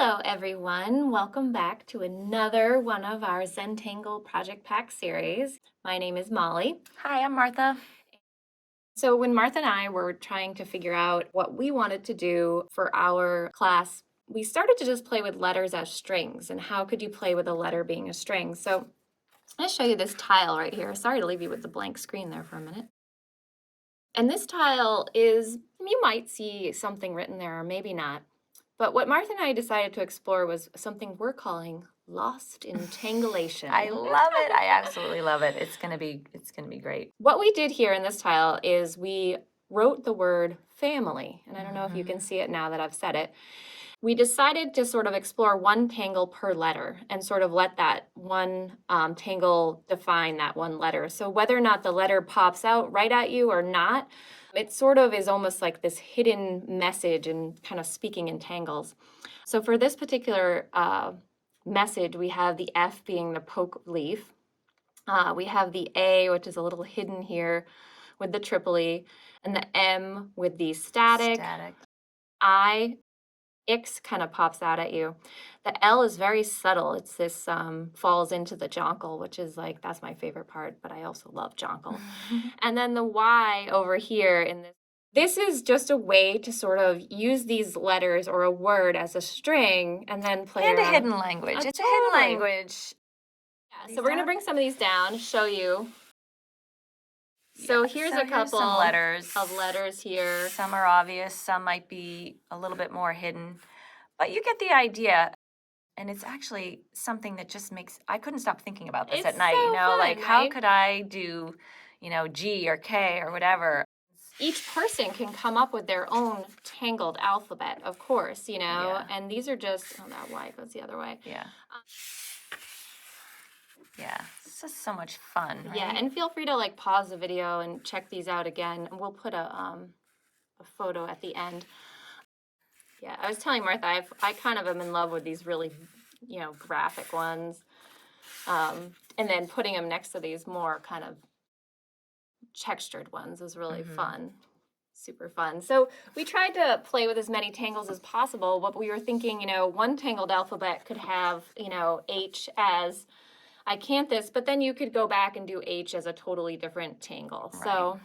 Hello everyone, welcome back to another one of our Zentangle Project Pack series. My name is Molly. Hi, I'm Martha. So when Martha and I were trying to figure out what we wanted to do for our class, we started to just play with letters as strings and how could you play with a letter being a string. So I'm going to show you this tile right here. Sorry to leave you with the blank screen there for a minute. And this tile is, you might see something written there or maybe not. But what Martha and I decided to explore was something we're calling lost in tangulation. I love it. I absolutely love it. It's gonna be great. What we did here in this tile is we wrote the word family, and I don't know if you can see it now that I've said it. We decided to sort of explore one tangle per letter and sort of let that one tangle define that one letter. So whether or not the letter pops out right at you or not, it sort of is almost like this hidden message and kind of speaking in tangles. So for this particular message, we have the F being the poke leaf. We have the A, which is a little hidden here with the triple E, and the M with the static. I, X kind of pops out at you. The L is very subtle. It's this falls into the jongle, which is like, that's my favorite part, but I also love jongle. And then the Y over here in this is just a way to sort of use these letters or a word as a string and then play And a around. hidden language. Oh, It's a hidden totally. language. Yeah, so we're gonna bring some of these down, show you. So here's a couple some letters. of letters here. Some are obvious, some might be a little bit more hidden. But you get the idea. And it's actually something that just makes, I couldn't stop thinking about this It's at night, so fun, like how right? could I do, G or K or whatever. Each person can come up with their own tangled alphabet, of course, Yeah. and these are just, oh, that Y goes the other way. Yeah. Yeah, it's just so much fun, right? Yeah, and feel free to like pause the video and check these out again. And we'll put a photo at the end. Yeah, I was telling Martha, I kind of am in love with these really, graphic ones. And then putting them next to these more kind of textured ones is really fun. Super fun. So we tried to play with as many tangles as possible. What we were thinking, one tangled alphabet could have, H as acanthus, but then you could go back and do H as a totally different tangle. Right. So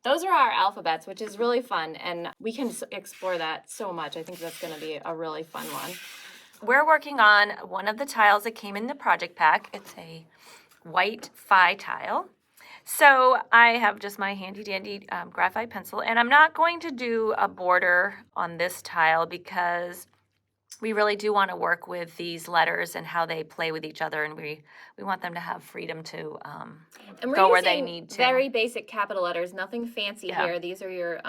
those are our alphabets, which is really fun, and we can explore that so much. I think that's going to be a really fun one. We're working on one of the tiles that came in the project pack. It's a white phi tile. So I have just my handy dandy graphite pencil, and I'm not going to do a border on this tile because we really do want to work with these letters and how they play with each other, and we want them to have freedom to go where they need to. Very basic capital letters, nothing fancy Yeah. here. These are your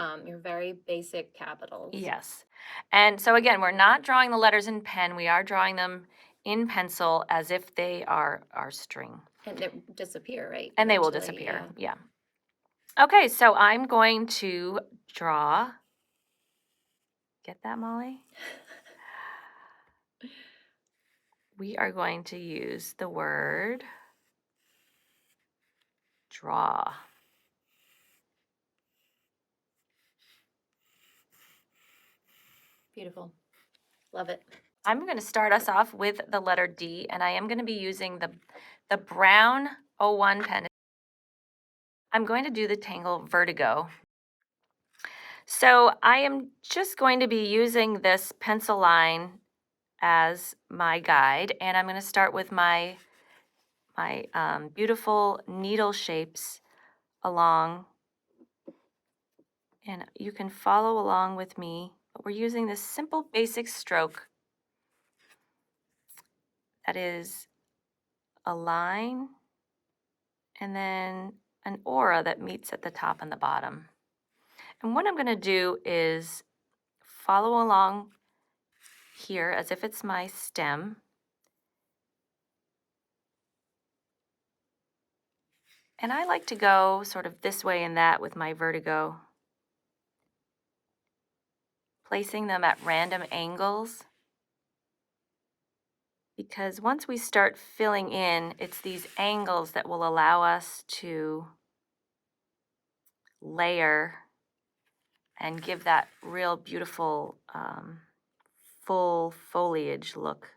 very basic capitals. Yes. And so again, we're not drawing the letters in pen. We are drawing them in pencil as if they are our string. And they disappear, right? And they will disappear. Yeah. Okay, so I'm going to draw. Get that, Molly? We are going to use the word draw. Beautiful. Love it. I'm going to start us off with the letter D, and I am going to be using the brown 01 pen. I'm going to do the Tangle Vertigo. So I am just going to be using this pencil line as my guide, and I'm going to start with my beautiful needle shapes along, and you can follow along with me, but we're using this simple basic stroke that is a line and then an aura that meets at the top and the bottom. And what I'm going to do is follow along here as if it's my stem. And I like to go sort of this way and that with my vertigo, placing them at random angles. Because once we start filling in, it's these angles that will allow us to layer and give that real beautiful full foliage look.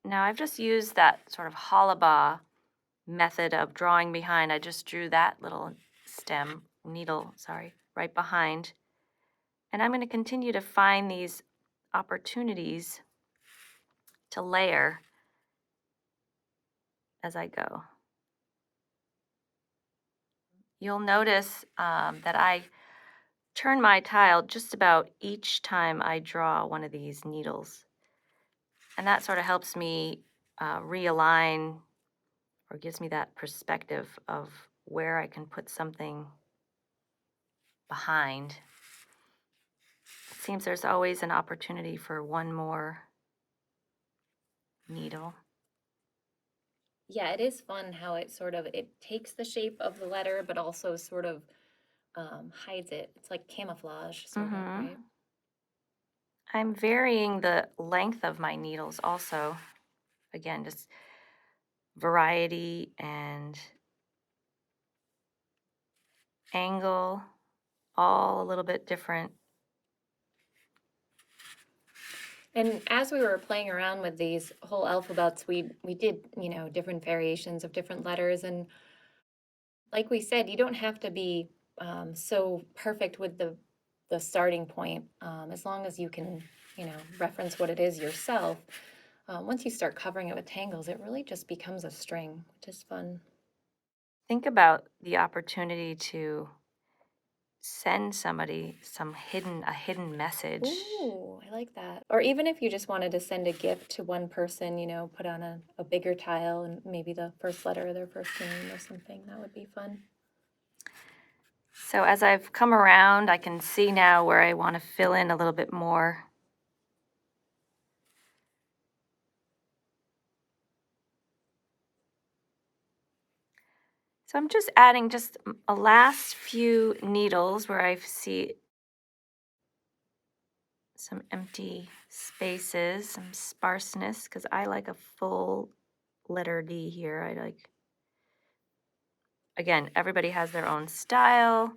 Now I've just used that sort of hollabah method of drawing behind. I just drew that little needle, right behind. And I'm going to continue to find these opportunities to layer as I go. You'll notice that I turn my tile just about each time I draw one of these needles. And that sort of helps me realign, or gives me that perspective of where I can put something behind. It seems there's always an opportunity for one more needle. Yeah, it is fun how it takes the shape of the letter, but also sort of hides it. It's like camouflage, sort of, right? I'm varying the length of my needles also. Again, just variety and angle, all a little bit different. And as we were playing around with these whole alphabets, we did, different variations of different letters. And like we said, you don't have to be so perfect with the starting point, as long as you can, reference what it is yourself. Once you start covering it with tangles, it really just becomes a string, which is fun. Think about the opportunity to send somebody a hidden message. Ooh, I like that. Or even if you just wanted to send a gift to one person, put on a bigger tile and maybe the first letter of their first name or something, that would be fun. So as I've come around, I can see now where I want to fill in a little bit more. So I'm just adding just a last few needles where I see some empty spaces, some sparseness, because I like a full letter D here. Again, everybody has their own style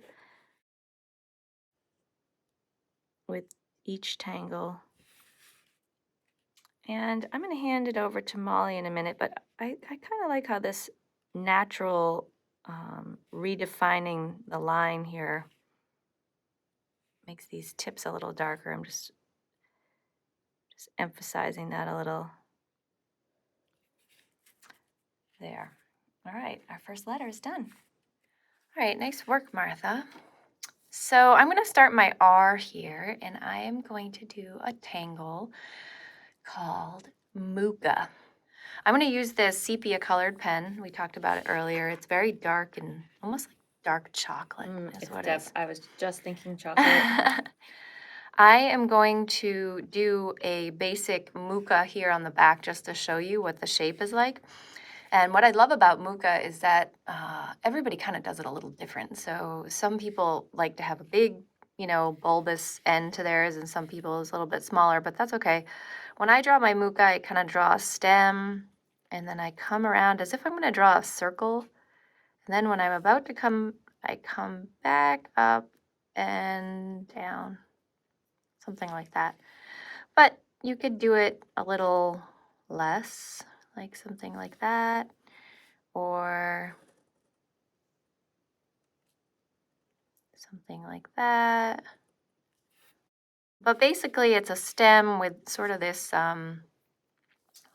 with each tangle. And I'm going to hand it over to Molly in a minute, but I kind of like how this natural redefining the line here makes these tips a little darker. I'm just emphasizing that a little. There. All right, our first letter is done. All right, nice work, Martha. So I'm going to start my R here, and I am going to do a tangle called Mooka. I'm going to use this sepia colored pen. We talked about it earlier. It's very dark and almost like dark chocolate is what it is. I was just thinking chocolate. I am going to do a basic Mooka here on the back just to show you what the shape is like. And what I love about Mooka is that everybody kind of does it a little different. So some people like to have a big, bulbous end to theirs, and some people is a little bit smaller, but that's okay. When I draw my Mooka, I kind of draw a stem, and then I come around as if I'm going to draw a circle. And then when I'm about to come, I come back up and down, something like that. But you could do it a little less, like something like that, or something like that. But basically it's a stem with sort of this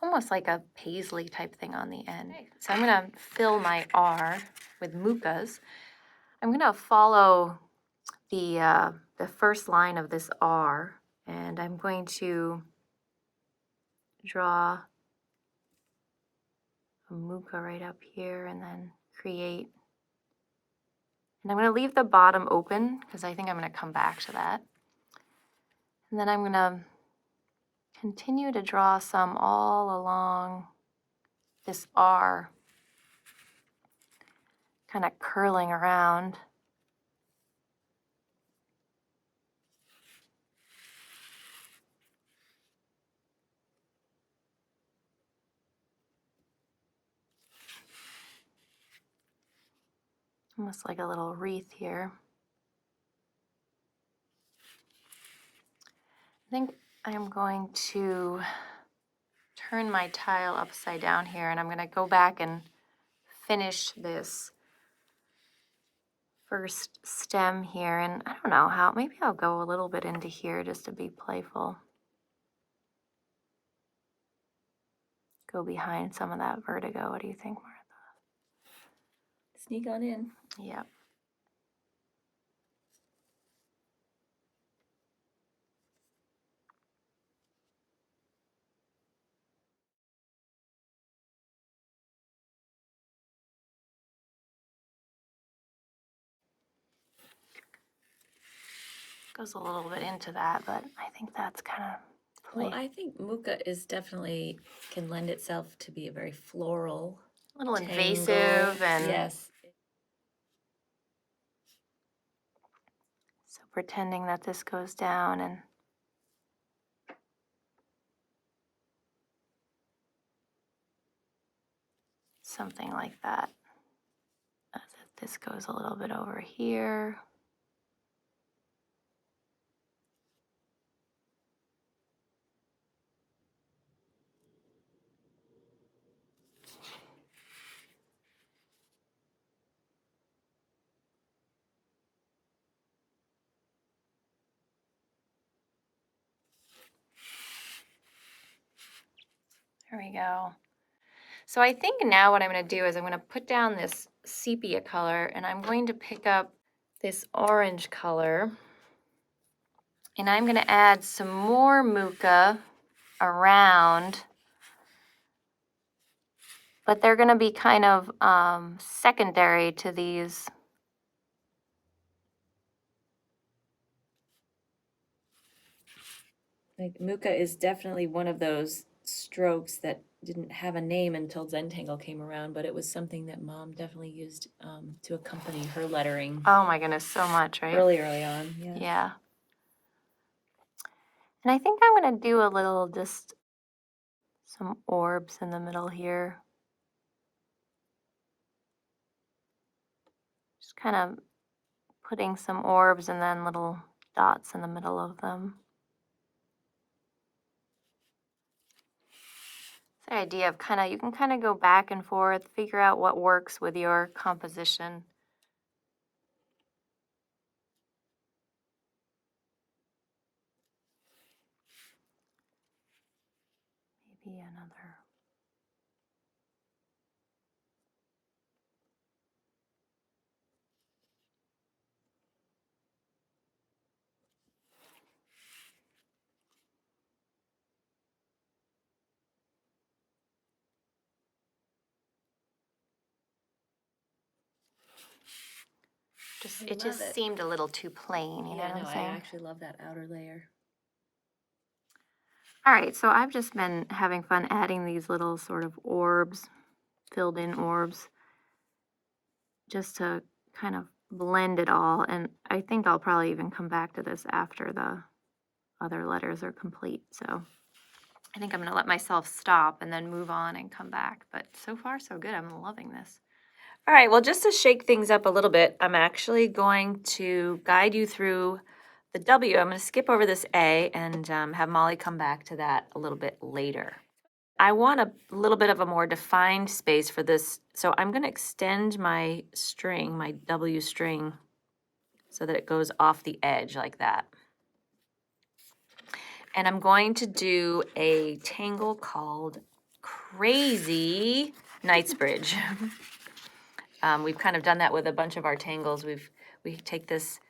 almost like a paisley type thing on the end. Okay. So I'm going to fill my R with Mookas. I'm going to follow the first line of this R, and I'm going to draw a Mooka right up here and then create. And I'm going to leave the bottom open because I think I'm going to come back to that. And then I'm going to continue to draw some all along this R, kind of curling around. Almost like a little wreath here. think I'm going to turn my tile upside down here, and I'm going to go back and finish this first stem here. And I don't know how, maybe I'll go a little bit into here just to be playful. Go behind some of that vertigo. What do you think, Martha? Sneak on in. Yep. Goes a little bit into that, but I think that's kind of Well, I think Muka is definitely can lend itself to be a very floral, a little tangle. invasive, and Yes. so pretending that this goes down and something like that. As if this goes a little bit over here. There we go. So I think now what I'm going to do is I'm going to put down this sepia color, and I'm going to pick up this orange color, and I'm going to add some more Muka around, but they're going to be kind of secondary to these. Like Muka is definitely one of those strokes that didn't have a name until Zentangle came around, but it was something that Mom definitely used to accompany her lettering Oh my goodness, so much, right? early on. Yeah. Yeah. And I think I'm going to do a little, just some orbs in the middle here. Just kind of putting some orbs and then little dots in the middle of them. It's the idea of you can kind of go back and forth, figure out what works with your composition. Maybe another. It just seemed a little too plain, you know what I'm saying? I actually love that outer layer. All right, so I've just been having fun adding these little sort of orbs, filled in orbs, just to kind of blend it all. And I think I'll probably even come back to this after the other letters are complete. So I think I'm going to let myself stop and then move on and come back. But so far, so good. I'm loving this. All right, well, just to shake things up a little bit, I'm actually going to guide you through the W. I'm going to skip over this A and have Molly come back to that a little bit later. I want a little bit of a more defined space for this, so I'm going to extend my string, my W string, so that it goes off the edge like that. And I'm going to do a tangle called Crazy Knightsbridge. We've kind of done that with a bunch of our tangles. We take this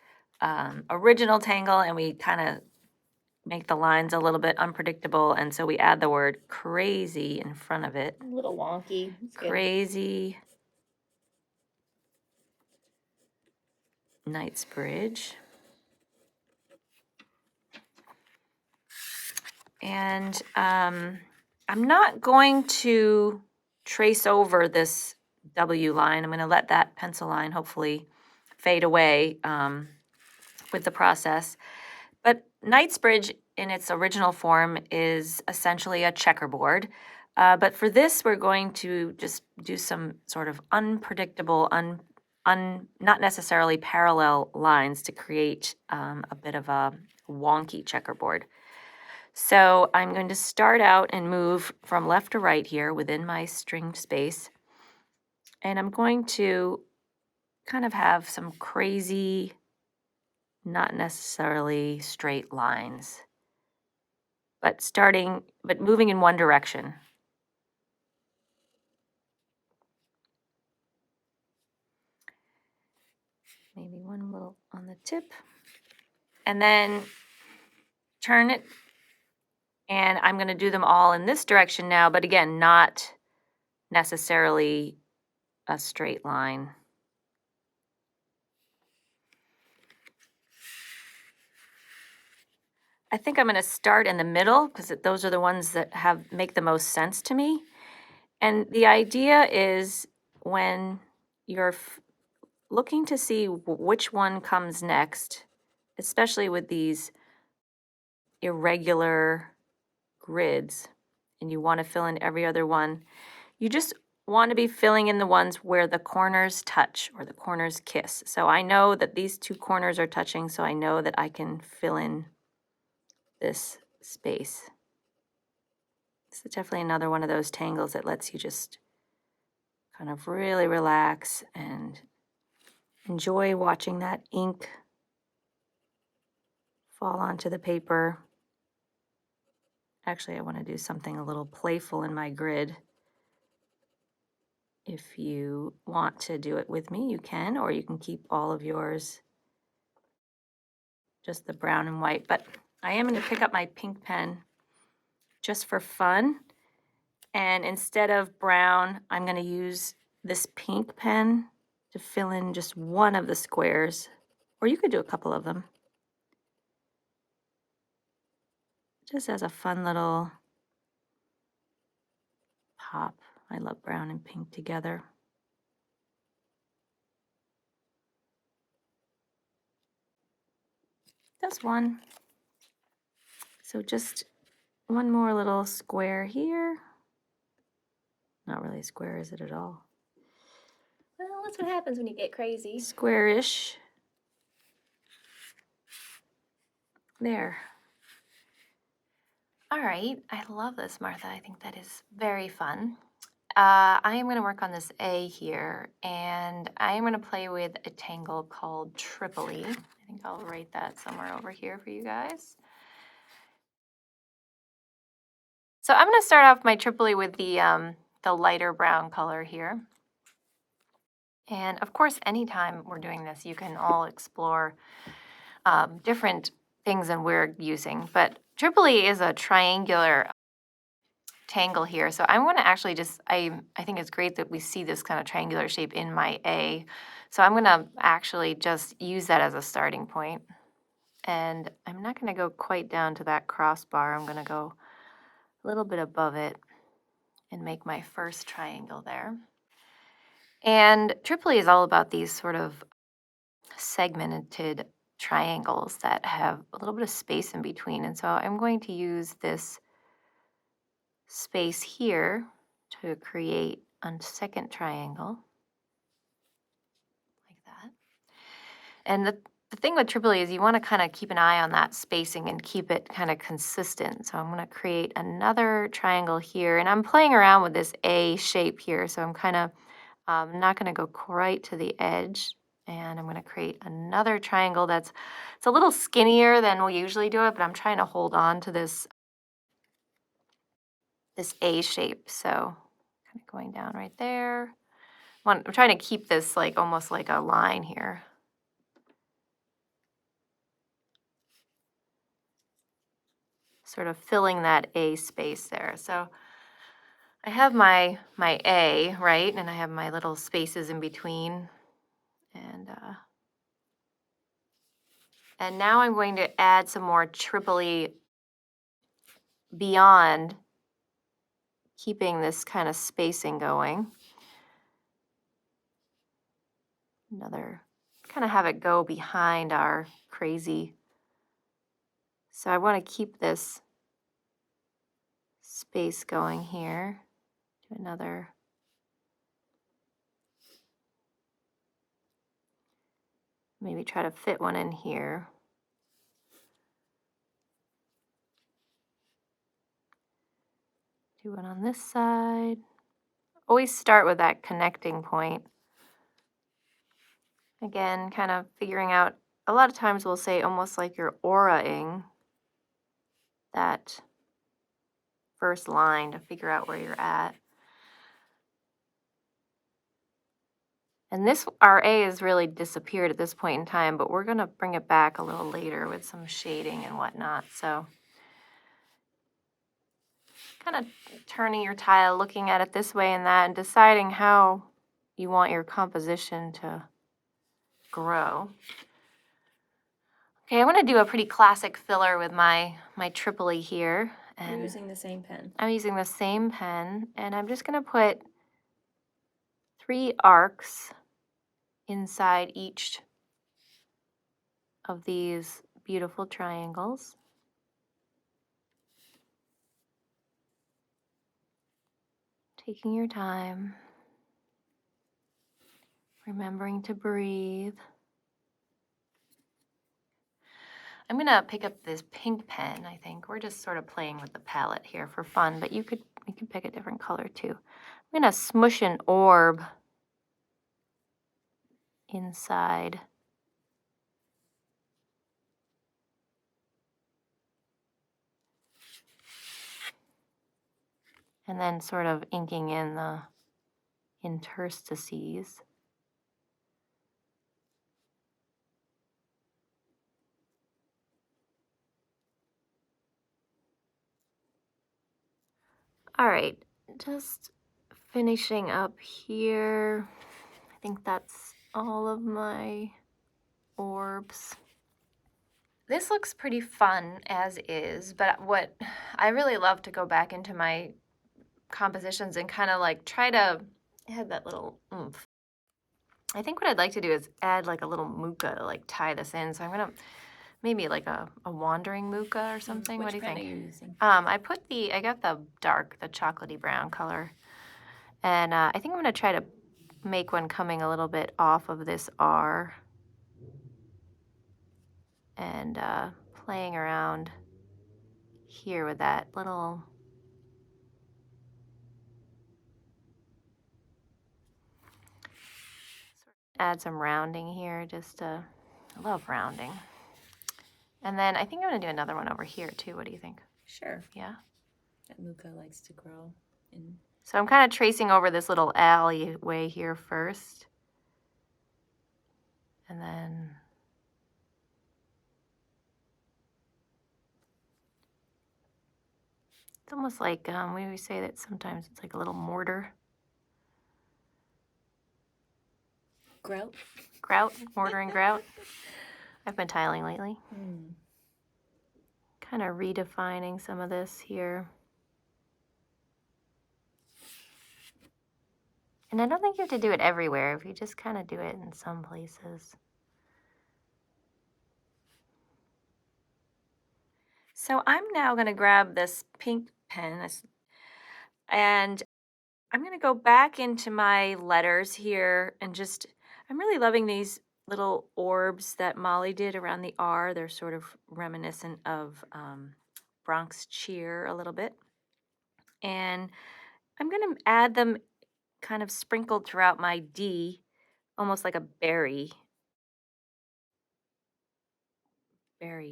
original tangle and we kind of make the lines a little bit unpredictable, and so we add the word crazy in front of it. A little wonky. Crazy Knightsbridge. And I'm not going to trace over this W line. I'm going to let that pencil line hopefully fade away with the process. But Knightsbridge in its original form is essentially a checkerboard. But for this, we're going to just do some sort of unpredictable, not necessarily parallel lines to create a bit of a wonky checkerboard. So I'm going to start out and move from left to right here within my string space. And I'm going to kind of have some crazy, not necessarily straight lines, but moving in one direction. Maybe one little on the tip. And then turn it. And I'm going to do them all in this direction now, but again, not necessarily a straight line. I think I'm going to start in the middle because those are the ones that make the most sense to me. And the idea is when you're looking to see which one comes next, especially with these irregular grids, and you want to fill in every other one, you just want to be filling in the ones where the corners touch or the corners kiss. So I know that these two corners are touching, so I know that I can fill in this space. This is definitely another one of those tangles that lets you just kind of really relax and enjoy watching that ink fall onto the paper. Actually, I want to do something a little playful in my grid. If you want to do it with me, you can, or you can keep all of yours, just the brown and white. But I am going to pick up my pink pen just for fun. And instead of brown, I'm going to use this pink pen to fill in just one of the squares, or you could do a couple of them. Just as a fun little pop. I love brown and pink together. That's one. So just one more little square here. Not really a square, is it at all? Well, that's what happens when you get crazy. Squarish. There. All right, I love this, Martha. I think that is very fun. I am going to work on this A here, and I am going to play with a tangle called Tripoli. I think I'll write that somewhere over here for you guys. So I'm going to start off my Tripoli with the lighter brown color here. And of course, anytime we're doing this, you can all explore different things than we're using. But Tripoli is a triangular tangle here. So I'm going to actually just, I think it's great that we see this kind of triangular shape in my A. So I'm going to actually just use that as a starting point. And I'm not going to go quite down to that crossbar. I'm going to go a little bit above it and make my first triangle there. And Tripoli is all about these sort of segmented triangles that have a little bit of space in between. And so I'm going to use this space here to create a second triangle like that. And the thing with Tripoli is you want to kind of keep an eye on that spacing and keep it kind of consistent. So I'm going to create another triangle here, and I'm playing around with this A shape here. So I'm kind of not going to go quite to the edge, and I'm going to create another triangle it's a little skinnier than we usually do it, but I'm trying to hold on to this A shape. So kind of going down right there. I'm trying to keep this like almost like a line here. Sort of filling that A space there. So I have my A, right? And I have my little spaces in between. And now I'm going to add some more Tripoli beyond, keeping this kind of spacing going. Another, kind of have it go behind our crazy. So I want to keep this space going here. Do another. Maybe try to fit one in here. Do one on this side. Always start with that connecting point. Again, kind of figuring out, a lot of times we'll say almost like you're auraing that first line to figure out where you're at. And this RA has really disappeared at this point in time, but we're going to bring it back a little later with some shading and whatnot. So kind of turning your tile, looking at it this way and that, and deciding how you want your composition to grow. Okay, I'm going to do a pretty classic filler with my Tripoli here. You're And using the same pen. I'm using the same pen, and I'm just going to put 3 arcs inside each of these beautiful triangles. Taking your time, remembering to breathe. I'm gonna pick up this pink pen, I think. We're just sort of playing with the palette here for fun, but you can pick a different color too. I'm gonna smush an orb inside. And then sort of inking in the interstices. All right, just finishing up here. I think that's all of my orbs. This looks pretty fun as is, but what I really love to go back into my compositions and kind of like try to add that little oomph. I think what I'd like to do is add like a little muka to like tie this in. So I'm gonna maybe like a wandering muka or something. What do you think? Which pen are you using? I got the dark, the chocolatey brown color. And I think I'm gonna try to make one coming a little bit off of this R. And playing around here with that little add some rounding here, just I love rounding. And then I think I'm gonna do another one over here too. What do you think? Sure. Yeah? That muka likes to grow in. So I'm kind of tracing over this little alleyway here first. And then it's almost like, we always say that sometimes it's like a little mortar. Grout? Grout, mortar and grout. I've been tiling lately. Kind of redefining some of this here. And I don't think you have to do it everywhere, if you just kind of do it in some places. So I'm now going to grab this pink pen and I'm going to go back into my letters here and just, I'm really loving these little orbs that Molly did around the R. They're sort of reminiscent of Bronx Cheer a little bit. And I'm going to add them kind of sprinkled throughout my D, almost like a berry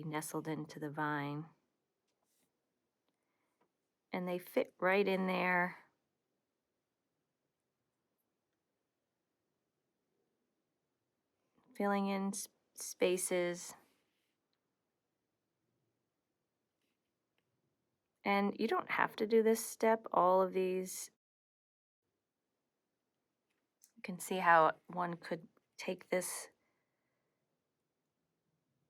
nestled into the vine. And they fit right in there. Filling in spaces. And you don't have to do this step, all of these. You can see how one could take this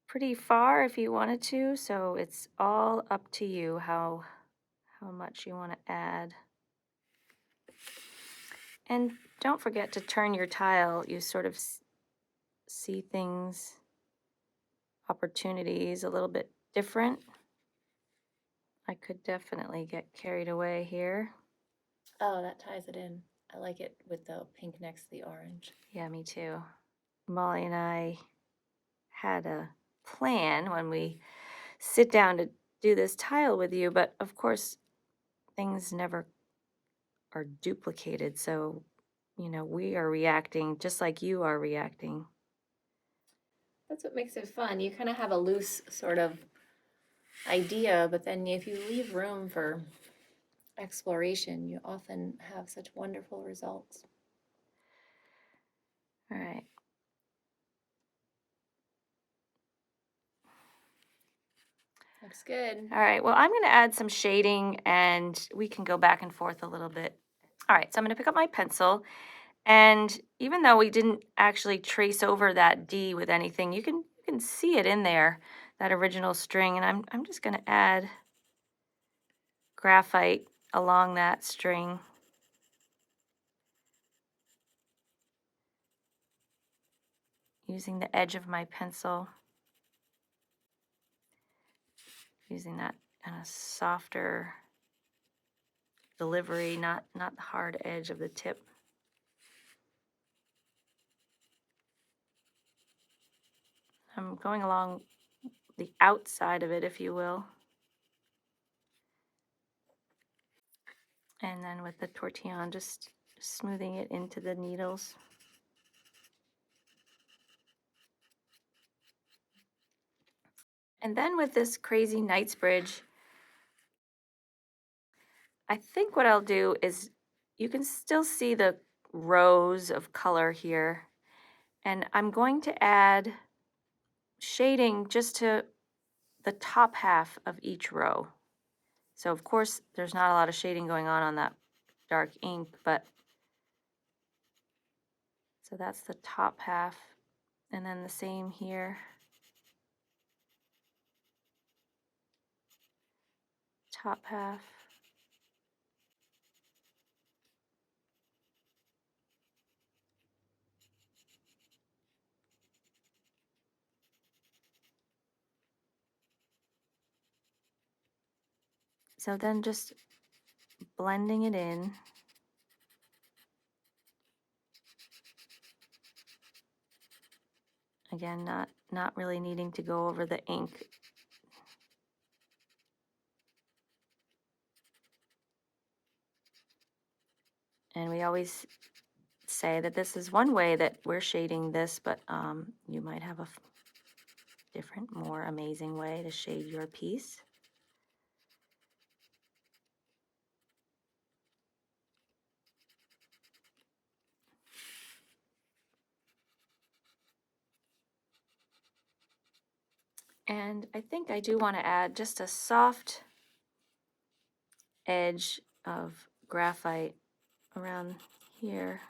pretty far if you wanted to, so it's all up to you how much you want to add. And don't forget to turn your tile. You sort of see things, opportunities a little bit different. I could definitely get carried away here. Oh, that ties it in. I like it with the pink next to the orange. Yeah, me too. Molly and I had a plan when we sit down to do this tile with you, but of course things never are duplicated. So, you know, we are reacting just like you are reacting. That's what makes it fun. You kind of have a loose sort of idea, but then if you leave room for exploration, you often have such wonderful results. All right. Looks good. All right, well, I'm going to add some shading and we can go back and forth a little bit. All right, so I'm going to pick up my pencil. And even though we didn't actually trace over that D with anything, you can see it in there, that original string. And I'm just going to add graphite along that string. Using the edge of my pencil. Using that kind of softer delivery, not the hard edge of the tip. I'm going along the outside of it, if you will. And then with the tortillon, just smoothing it into the needles. And then with this crazy Knightsbridge, I think what I'll do is you can still see the rows of color here. And I'm going to add shading just to the top half of each row. So of course, there's not a lot of shading going on that dark ink, but so that's the top half. And then the same here. Top half. So then just blending it in. Again, not really needing to go over the ink. And we always say that this is one way that we're shading this, but you might have a different, more amazing way to shade your piece. And I think I do want to add just a soft edge of graphite around here.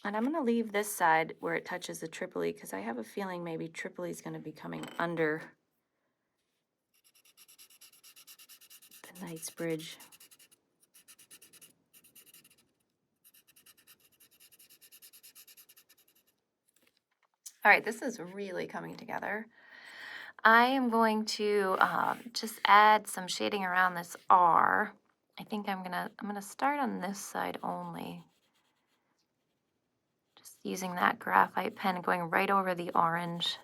And I'm going to leave this side where it touches the Tripoli because I have a feeling maybe Tripoli is going to be coming under the Knightsbridge. All right, this is really coming together. I am going to just add some shading around this R. I think I'm gonna start on this side only. Just using that graphite pen and going right over the orange.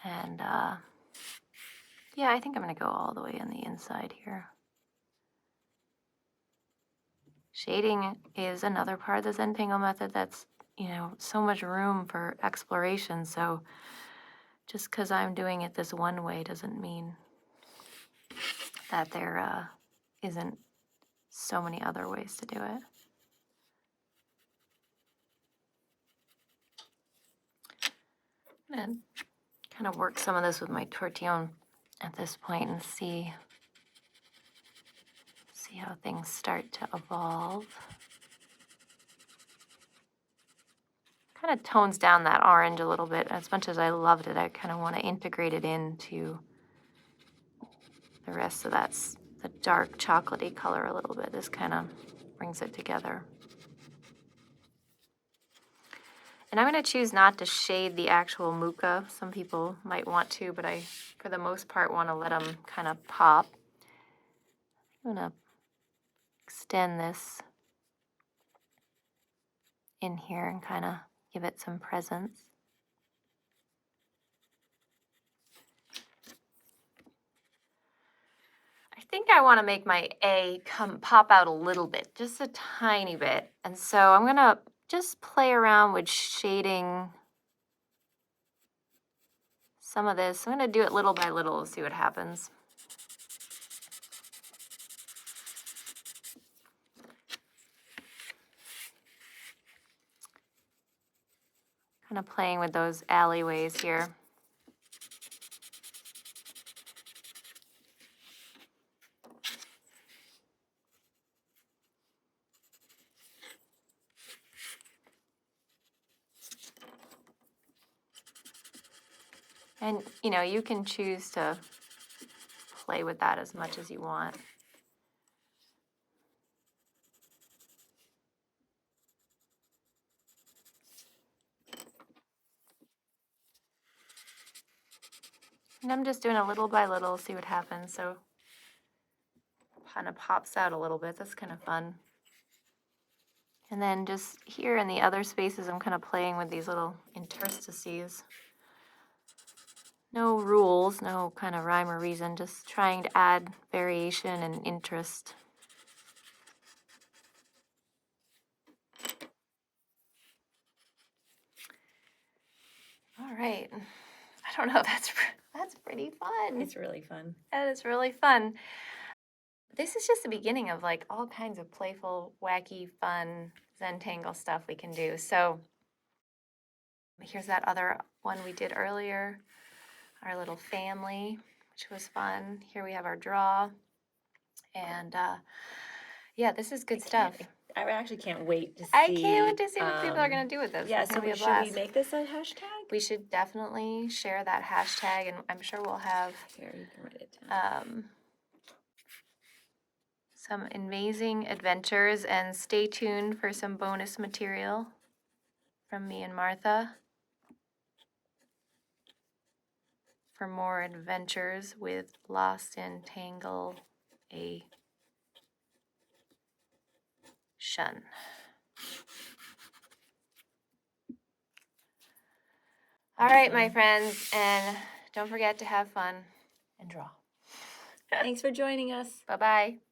And yeah, I think I'm gonna go all the way on the inside here. Shading is another part of the Zentangle method that's, you know, so much room for exploration. So just because I'm doing it this one way doesn't mean that there isn't so many other ways to do it. And kind of work some of this with my tortillon at this point and see how things start to evolve. Kind of tones down that orange a little bit. As much as I loved it, I kind of want to integrate it into the rest of the dark chocolatey color a little bit. This kind of brings it together. And I'm going to choose not to shade the actual muka. Some people might want to, but I, for the most part, want to let them kind of pop. I'm going to extend this in here and kind of give it some presence. I think I want to make my A pop out a little bit, just a tiny bit. And so I'm going to just play around with shading some of this. I'm going to do it little by little and see what happens. Kind of playing with those alleyways here. And, you know, you can choose to play with that as much as you want. And I'm just doing a little by little, see what happens. So kind of pops out a little bit. That's kind of fun. And then just here in the other spaces, I'm kind of playing with these little interstices. No rules, no kind of rhyme or reason, just trying to add variation and interest. All right. I don't know, that's pretty fun. It's really fun. That is really fun. This is just the beginning of like all kinds of playful, wacky, fun Zentangle stuff we can do. So here's that other one we did earlier, our little family, which was fun. Here we have our draw. And yeah, this is good stuff. I actually can't wait to see. I can't wait to see what people are going to do with this. Yeah, It's so gonna be a should blast. we make this a hashtag? We should definitely share that hashtag, and I'm sure we'll have Here, you can write it down. some amazing adventures, and stay tuned for some bonus material from me and Martha for more adventures with Lost in Tangle a Shun. All right, my friends, and don't forget to have fun and draw. Thanks for joining us. Bye-bye.